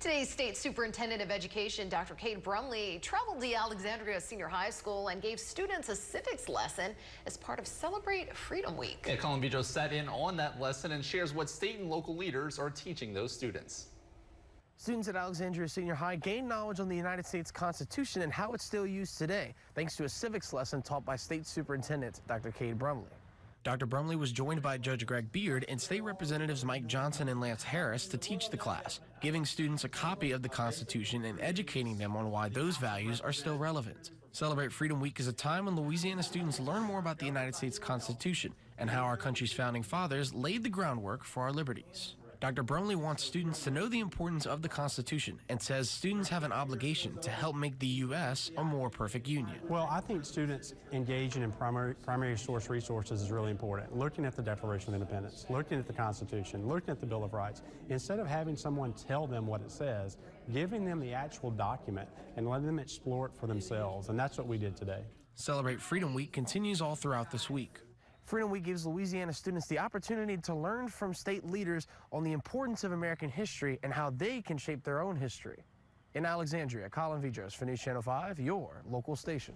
Today's State Superintendent of Education, Dr. Kate Brumley, traveled to Alexandria Senior High School and gave students a civics lesson as part of Celebrate Freedom Week. Yeah, Colin Vidro sat in on that lesson and shares what state and local leaders are teaching those students. Students at Alexandria Senior High gained knowledge on the United States Constitution and how it's still used today, thanks to a civics lesson taught by State Superintendent Dr. Kate Brumley. Dr. Brumley was joined by Judge Greg Beard and State Representatives Mike Johnson and Lance Harris to teach the class, giving students a copy of the Constitution and educating them on why those values are still relevant. Celebrate Freedom Week is a time when Louisiana students learn more about the United States Constitution and how our country's founding fathers laid the groundwork for our liberties. Dr. Brumley wants students to know the importance of the Constitution and says students have an obligation to help make the U.S. a more perfect union. Well, I think students engaging in primary source resources is really important. Looking at the Declaration of Independence, looking at the Constitution, looking at the Bill of Rights. Instead of having someone tell them what it says, giving them the actual document and letting them explore it for themselves. And that's what we did today. Celebrate Freedom Week continues all throughout this week. Freedom Week gives Louisiana students the opportunity to learn from state leaders on the importance of American history and how they can shape their own history. In Alexandria, Colin Vidros for News Channel 5, your local station.